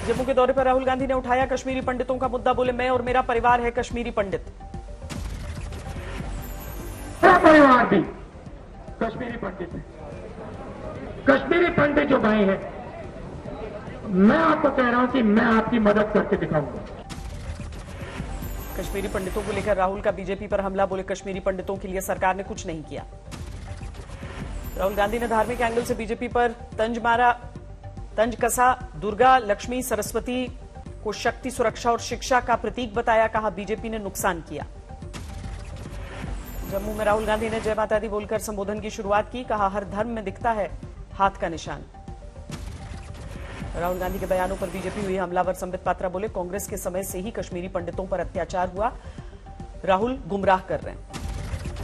जम्मू के दौरे पर राहुल गांधी ने उठाया कश्मीरी पंडितों का मुद्दा, बोले मैं और मेरा परिवार है कश्मीरी पंडित। मेरा परिवार भी कश्मीरी पंडित है। कश्मीरी पंडित जो भाई है, मैं आपको कह रहा हूं कि मैं आपकी मदद करके दिखाऊंगा। कश्मीरी पंडितों को लेकर राहुल का बीजेपी पर हमला, बोले कश्मीरी पंडितों के लिए सरकार ने कुछ नहीं किया। राहुल गांधी ने धार्मिक एंगल से बीजेपी पर तंज कसा। दुर्गा, लक्ष्मी, सरस्वती को शक्ति, सुरक्षा और शिक्षा का प्रतीक बताया, कहा बीजेपी ने नुकसान किया। जम्मू में राहुल गांधी ने जय माता दी बोलकर संबोधन की शुरुआत की, कहा हर धर्म में दिखता है हाथ का निशान। राहुल गांधी के बयानों पर बीजेपी हुई हमलावर। संबित पात्रा बोले कांग्रेस के समय से ही कश्मीरी पंडितों पर अत्याचार हुआ, राहुल गुमराह कर रहे हैं।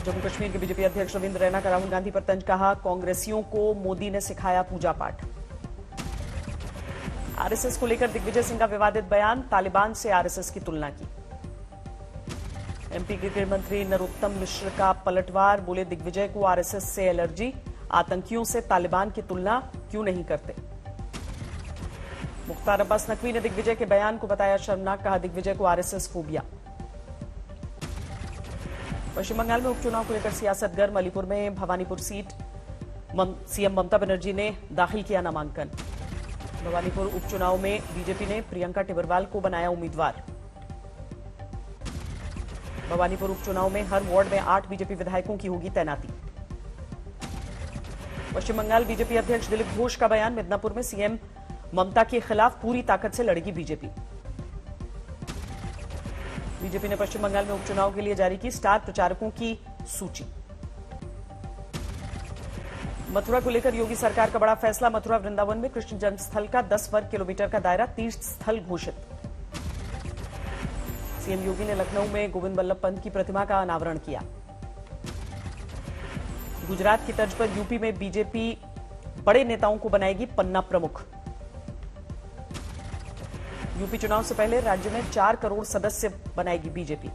जम्मू कश्मीर के बीजेपी अध्यक्ष रविंद्र रैना का राहुल गांधी पर तंज, कहा कांग्रेसियों को मोदी ने सिखाया पूजा पाठ। आरएसएस को लेकर दिग्विजय सिंह का विवादित बयान, तालिबान से आरएसएस की तुलना की। एमपी के गृह मंत्री नरोत्तम मिश्र का पलटवार, बोले दिग्विजय को आरएसएस से एलर्जी, आतंकियों से तालिबान की तुलना क्यों नहीं करते। मुख्तार अब्बास नकवी ने दिग्विजय के बयान को बताया शर्मनाक, कहा दिग्विजय को आरएसएस फोबिया। पश्चिम बंगाल में उपचुनाव को लेकर सियासत गर्म। अलीपुर में भवानीपुर सीट सीएम ममता बनर्जी ने दाखिल किया नामांकन। भवानीपुर उपचुनाव में बीजेपी ने प्रियंका टिबरवाल को बनाया उम्मीदवार। भवानीपुर उपचुनाव में हर वार्ड में 8 बीजेपी विधायकों की होगी तैनाती। पश्चिम बंगाल बीजेपी अध्यक्ष दिलीप घोष का बयान, मिदनापुर में सीएम ममता के खिलाफ पूरी ताकत से लड़ेगी बीजेपी। बीजेपी ने पश्चिम बंगाल में उपचुनाव के लिए जारी की स्टार प्रचारकों की सूची। मथुरा को लेकर योगी सरकार का बड़ा फैसला, मथुरा वृंदावन में कृष्ण जन्म स्थल का 10 वर्ग किलोमीटर का दायरा तीर्थ स्थल घोषित। सीएम योगी ने लखनऊ में गोविंद बल्लभ पंत की प्रतिमा का अनावरण किया। गुजरात की तर्ज पर यूपी में बीजेपी बड़े नेताओं को बनाएगी पन्ना प्रमुख। यूपी चुनाव से पहले राज्य में 4 करोड़ सदस्य बनाएगी बीजेपी।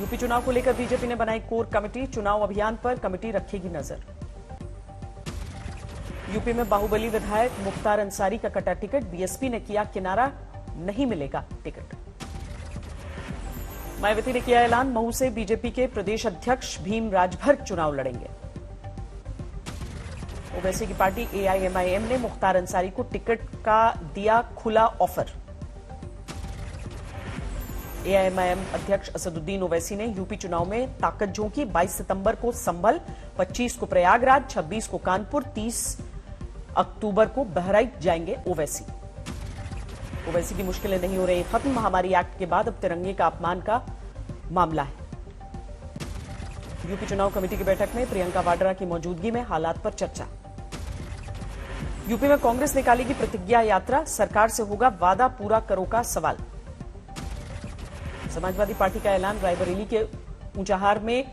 यूपी चुनाव को लेकर बीजेपी ने बनाई कोर कमेटी, चुनाव अभियान पर कमेटी रखेगी नजर। यूपी में बाहुबली विधायक मुख्तार अंसारी का कटा टिकट, बीएसपी ने किया किनारा, नहीं मिलेगा टिकट। मायावती ने किया ऐलान, महू से बीजेपी के प्रदेश अध्यक्ष भीम राजभर चुनाव लड़ेंगे। ओवैसी की पार्टी एआईएमआईएम ने मुख्तार अंसारी को टिकट का दिया खुला ऑफर। एआईएमआईएम अध्यक्ष असदुद्दीन ओवैसी ने यूपी चुनाव में ताकत झोंकी। 22 सितंबर को संभल, 25 को प्रयागराज, 26 को कानपुर, 30 अक्टूबर को बहराइच जाएंगे ओवैसी। ओवैसी की मुश्किलें नहीं हो रही खत्म, महामारी एक्ट के बाद अब तिरंगे का अपमान का मामला है। यूपी चुनाव कमेटी की बैठक में प्रियंका वाड्रा की मौजूदगी में हालात पर चर्चा। यूपी में कांग्रेस निकालेगी प्रतिज्ञा यात्रा, सरकार से होगा वादा पूरा करो का सवाल। समाजवादी पार्टी का ऐलान, रायबरेली के ऊंचाहार में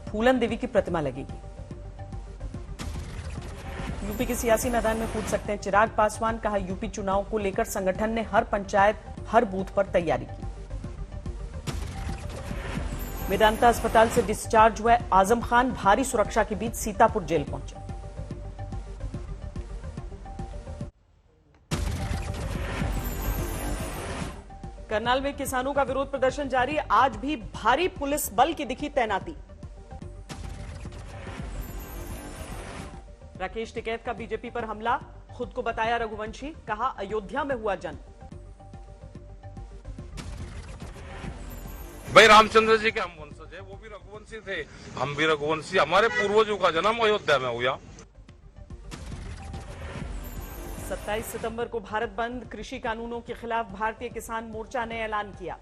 फूलन देवी की प्रतिमा लगेगी। यूपी के सियासी मैदान में कूद सकते हैं चिराग पासवान, कहा यूपी चुनाव को लेकर संगठन ने हर पंचायत हर बूथ पर तैयारी की। मेदांता अस्पताल से डिस्चार्ज हुए आजम खान, भारी सुरक्षा के बीच सीतापुर जेल पहुंचे। करनाल में किसानों का विरोध प्रदर्शन जारी, आज भी भारी पुलिस बल की दिखी तैनाती। राकेश टिकैत का बीजेपी पर हमला, खुद को बताया रघुवंशी, कहा अयोध्या में हुआ जन्म। भाई रामचंद्र जी के हम वंशज है, वो भी रघुवंशी थे, हम भी रघुवंशी, हमारे पूर्वजों का जन्म अयोध्या में हुआ। 27 सितंबर को भारत बंद, कृषि कानूनों के खिलाफ भारतीय किसान मोर्चा ने ऐलान किया।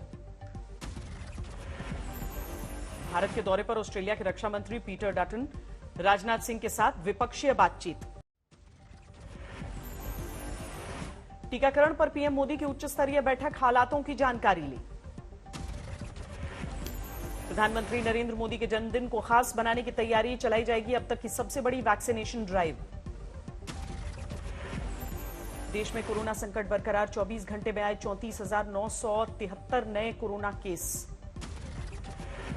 भारत के दौरे पर ऑस्ट्रेलिया के रक्षा मंत्री पीटर डटन, राजनाथ सिंह के साथ विपक्षीय बातचीत। टीकाकरण पर पीएम मोदी की उच्च स्तरीय बैठक, हालातों की जानकारी ली। प्रधानमंत्री नरेंद्र मोदी के जन्मदिन को खास बनाने की तैयारी, चलाई जाएगी अब तक की सबसे बड़ी वैक्सीनेशन ड्राइव। देश में कोरोना संकट बरकरार, 24 घंटे में आए 34,973 नए कोरोना केस।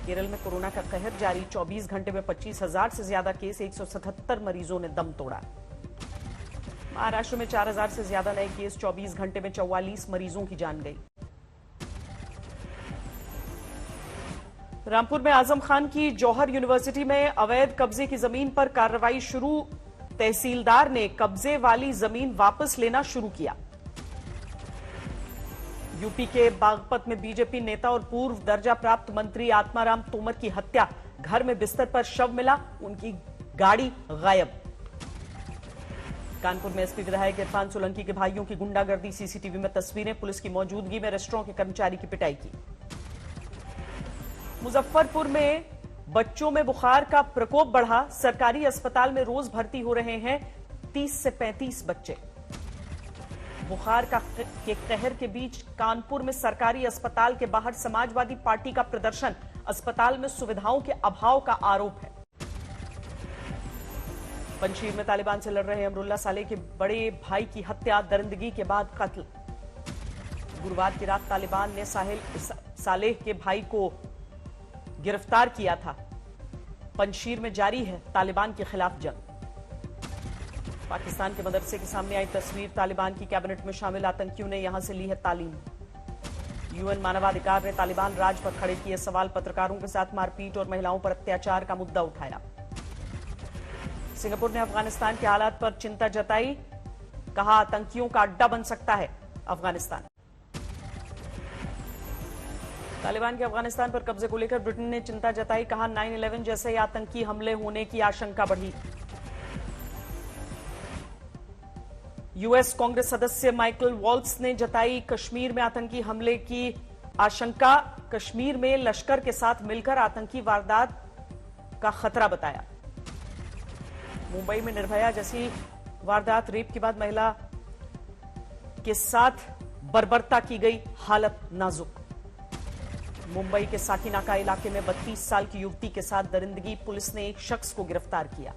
केरल में कोरोना का कहर जारी, 24 घंटे में 25,000 से ज्यादा केस, 177 मरीजों ने दम तोड़ा। महाराष्ट्र में 4000 से ज्यादा नए केस, 24 घंटे में 44 मरीजों की जान गई। रामपुर में आजम खान की जौहर यूनिवर्सिटी में अवैध कब्जे की जमीन पर कार्रवाई शुरू। तहसीलदार ने कब्जे वाली जमीन वापस लेना शुरू किया। यूपी के बागपत में बीजेपी नेता और पूर्व दर्जा प्राप्त मंत्री आत्माराम तोमर की हत्या। घर में बिस्तर पर शव मिला, उनकी गाड़ी गायब। कानपुर में एसपी विधायक इरफान सोलंकी के भाइयों की गुंडागर्दी, सीसीटीवी में तस्वीरें। पुलिस की मौजूदगी में रेस्टोरेंट के कर्मचारी की पिटाई की। मुजफ्फरपुर में बच्चों में बुखार का प्रकोप बढ़ा। सरकारी अस्पताल में रोज भर्ती हो रहे हैं 30 से 35 बच्चे। बुखार के कहर के बीच कानपुर में सरकारी अस्पताल के बाहर समाजवादी पार्टी का प्रदर्शन। अस्पताल में सुविधाओं के अभाव का आरोप है। पंजशीर में तालिबान से लड़ रहे अमरुल्ला सालेह के बड़े भाई की हत्या, दरिंदगी के बाद कत्ल। गुरुवार की रात तालिबान ने सालेह के भाई को गिरफ्तार किया था। पंजशीर में जारी है तालिबान के खिलाफ जंग। पाकिस्तान के मदरसे के सामने आई तस्वीर। तालिबान की कैबिनेट में शामिल आतंकियों ने यहां से ली है तालीम। यूएन मानवाधिकार ने तालिबान राज पर खड़े किए सवाल। पत्रकारों के साथ मारपीट और महिलाओं पर अत्याचार का मुद्दा उठाया। सिंगापुर ने अफगानिस्तान के हालात पर चिंता जताई। कहा आतंकियों का अड्डा बन सकता है अफगानिस्तान। तालिबान के अफगानिस्तान पर कब्जे को लेकर ब्रिटेन ने चिंता जताई। कहा 9/11 जैसे आतंकी हमले होने की आशंका बढ़ी। यूएस कांग्रेस सदस्य माइकल वॉल्स ने जताई कश्मीर में आतंकी हमले की आशंका। कश्मीर में लश्कर के साथ मिलकर आतंकी वारदात का खतरा बताया। मुंबई में निर्भया जैसी वारदात, रेप के बाद महिला के साथ बर्बरता की गई, हालत नाजुक। मुंबई के साकीनाका इलाके में 32 साल की युवती के साथ दरिंदगी, पुलिस ने एक शख्स को गिरफ्तार किया।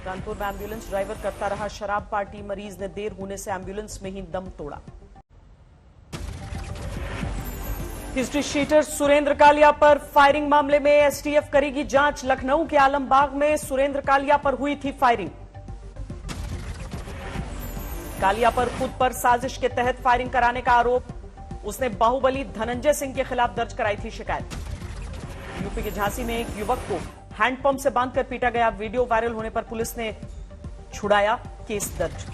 कानपुर में एम्बुलेंस ड्राइवर करता रहा शराब पार्टी, मरीज ने देर होने से एम्बुलेंस में ही दम तोड़ा। हिस्ट्री शीटर सुरेंद्र कालिया पर फायरिंग मामले में एसटीएफ करेगी जांच। लखनऊ के आलमबाग में सुरेंद्र कालिया पर हुई थी फायरिंग। कालिया पर खुद पर साजिश के तहत फायरिंग कराने का आरोप। उसने बाहुबली धनंजय सिंह के खिलाफ दर्ज कराई थी शिकायत। यूपी के झांसी में एक युवक को हैंडपंप से बांधकर पीटा गया। वीडियो वायरल होने पर पुलिस ने छुड़ाया, केस दर्ज।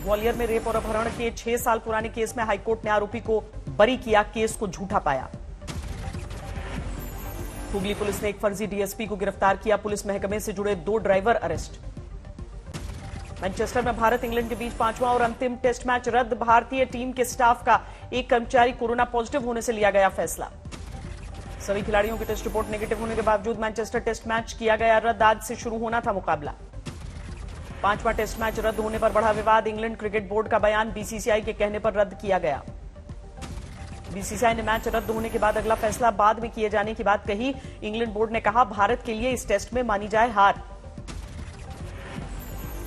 ग्वालियर में रेप और अपहरण के 6 साल पुराने केस में हाईकोर्ट ने आरोपी को बरी किया, केस को झूठा पाया। हुगली पुलिस ने एक फर्जी डीएसपी को गिरफ्तार किया। पुलिस महकमे से जुड़े 2 ड्राइवर अरेस्ट। मैनचेस्टर में भारत इंग्लैंड के बीच 5वां और अंतिम टेस्ट मैच रद्द। भारतीय टीम के स्टाफ का एक कर्मचारी कोरोना पॉजिटिव होने से लिया गया फैसला। सभी खिलाड़ियों की टेस्ट रिपोर्ट नेगेटिव होने के बावजूद मैनचेस्टर टेस्ट मैच किया गया रद्द। आज से शुरू होना था मुकाबला। 5वां टेस्ट मैच रद्द होने पर बढ़ा विवाद। इंग्लैंड क्रिकेट बोर्ड का बयान बीसीसीआई के कहने पर रद्द किया गया। बीसीसीआई ने मैच रद्द होने के बाद अगला फैसला बाद में किए जाने की बात कही। इंग्लैंड बोर्ड ने कहा भारत के लिए इस टेस्ट में मानी जाए हार।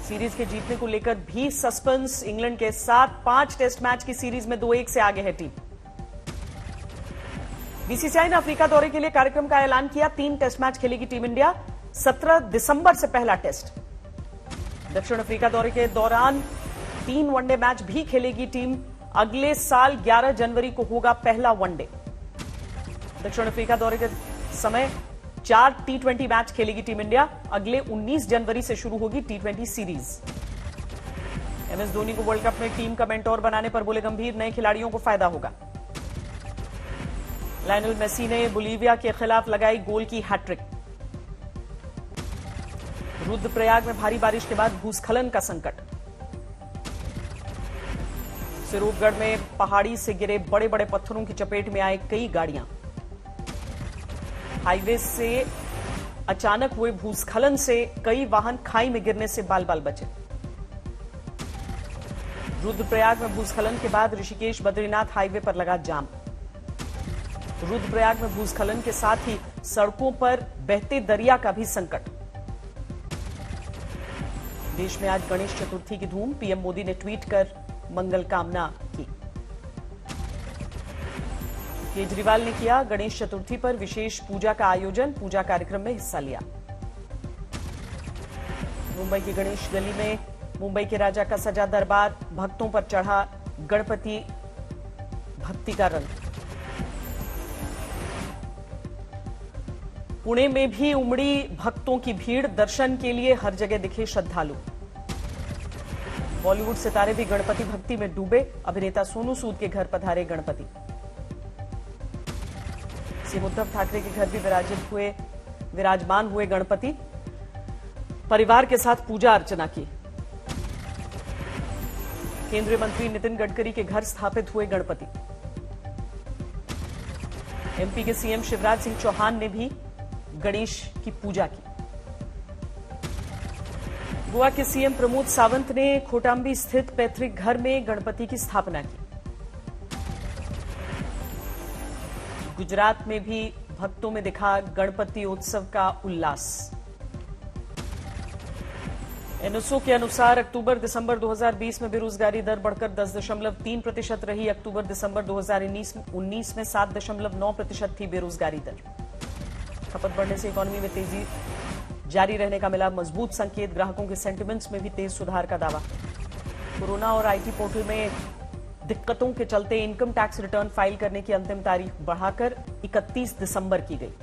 सीरीज के जीतने को लेकर भी सस्पेंस। इंग्लैंड के साथ 5 टेस्ट मैच की सीरीज में 2-1 से आगे है टीम। बीसीसीआई ने अफ्रीका दौरे के लिए कार्यक्रम का ऐलान किया। 3 टेस्ट मैच खेलेगी टीम इंडिया। 17 दिसंबर से पहला टेस्ट। दक्षिण अफ्रीका दौरे के दौरान 3 वनडे मैच भी खेलेगी टीम। अगले साल 11 जनवरी को होगा पहला वनडे। दक्षिण अफ्रीका दौरे के समय 4 T20 मैच खेलेगी टीम इंडिया। अगले 19 जनवरी से शुरू होगी T20 सीरीज। एमएस धोनी को वर्ल्ड कप में टीम का मेंटोर बनाने पर बोले गंभीर, नए खिलाड़ियों को फायदा होगा। लायनल मेसी ने बोलीविया के खिलाफ लगाई गोल की हैट्रिक। रुद्रप्रयाग में भारी बारिश के बाद भूस्खलन का संकट। सिरूरगढ़ में पहाड़ी से गिरे बड़े बड़े पत्थरों की चपेट में आए कई गाड़ियां। हाईवे से अचानक हुए भूस्खलन से कई वाहन खाई में गिरने से बाल बाल बचे। रुद्रप्रयाग में भूस्खलन के बाद ऋषिकेश बद्रीनाथ हाईवे पर लगा जाम। रुद्रप्रयाग में भूस्खलन के साथ ही सड़कों पर बहते दरिया का भी संकट। देश में आज गणेश चतुर्थी की धूम। पीएम मोदी ने ट्वीट कर मंगल कामना की। केजरीवाल ने किया गणेश चतुर्थी पर विशेष पूजा का आयोजन, पूजा कार्यक्रम में हिस्सा लिया। मुंबई की गणेश गली में मुंबई के राजा का सजा दरबार, भक्तों पर चढ़ा गणपति भक्ति का रंग। पुणे में भी उमड़ी भक्तों की भीड़, दर्शन के लिए हर जगह दिखे श्रद्धालु। बॉलीवुड सितारे भी गणपति भक्ति में डूबे, अभिनेता सोनू सूद के घर पधारे गणपति। सीएम उद्धव ठाकरे के घर भी विराजमान हुए गणपति, परिवार के साथ पूजा अर्चना की। केंद्रीय मंत्री नितिन गडकरी के घर स्थापित हुए गणपति। एमपी के सीएम शिवराज सिंह चौहान ने भी गणेश की पूजा की। गोवा के सीएम प्रमोद सावंत ने खोटांबी स्थित पैतृक घर में गणपति की स्थापना की। गुजरात में भी भक्तों में दिखा गणपति उत्सव का उल्लास। एनएसओ के अनुसार अक्टूबर-दिसंबर 2020 में बेरोजगारी दर बढ़कर 10.3% रही। अक्टूबर-दिसंबर 2019 में 7.9% थी बेरोजगारी दर। खपत बढ़ने से इकोनॉमी में तेजी जारी रहने का मिला मजबूत संकेत। ग्राहकों के सेंटिमेंट्स में भी तेज सुधार का दावा। कोरोना और आईटी पोर्टल में दिक्कतों के चलते इनकम टैक्स रिटर्न फाइल करने की अंतिम तारीख बढ़ाकर 31 दिसंबर की गई।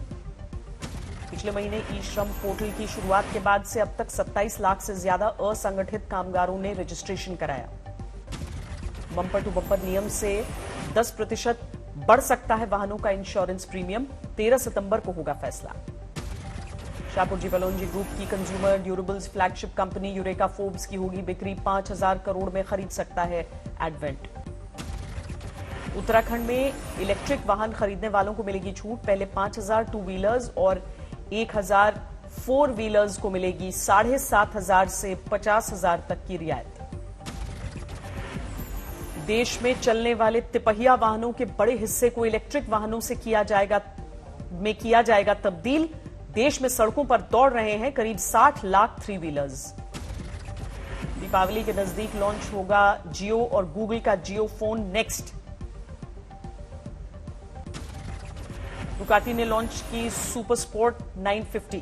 पिछले महीने ई श्रम पोर्टल की शुरुआत के बाद से अब तक 27 लाख से ज्यादा असंगठित कामगारों ने रजिस्ट्रेशन कराया। बम्पर टू बम्पर नियम से 10% बढ़ सकता है वाहनों का इंश्योरेंस प्रीमियम। 13 सितंबर को होगा फैसला। शाहपुर बलौनजी ग्रुप की consumer durables flagship company eureka Forbes की होगी बिक्री। 5,000 करोड़ में खरीद सकता है एडवेंट। उत्तराखंड में इलेक्ट्रिक वाहन खरीदने वालों को मिलेगी छूट। पहले 5,000 टू व्हीलर्स और 1,000 फोर व्हीलर्स को मिलेगी 7,500 से 50,000 तक की रियायत। देश में चलने वाले तिपहिया वाहनों के बड़े हिस्से को इलेक्ट्रिक वाहनों से किया जाएगा तब्दील। देश में सड़कों पर दौड़ रहे हैं करीब 60 लाख थ्री व्हीलर्स। दीपावली के नजदीक लॉन्च होगा जियो और गूगल का जियो फोन नेक्स्ट। डुकाटी ने लॉन्च की सुपर स्पोर्ट 950।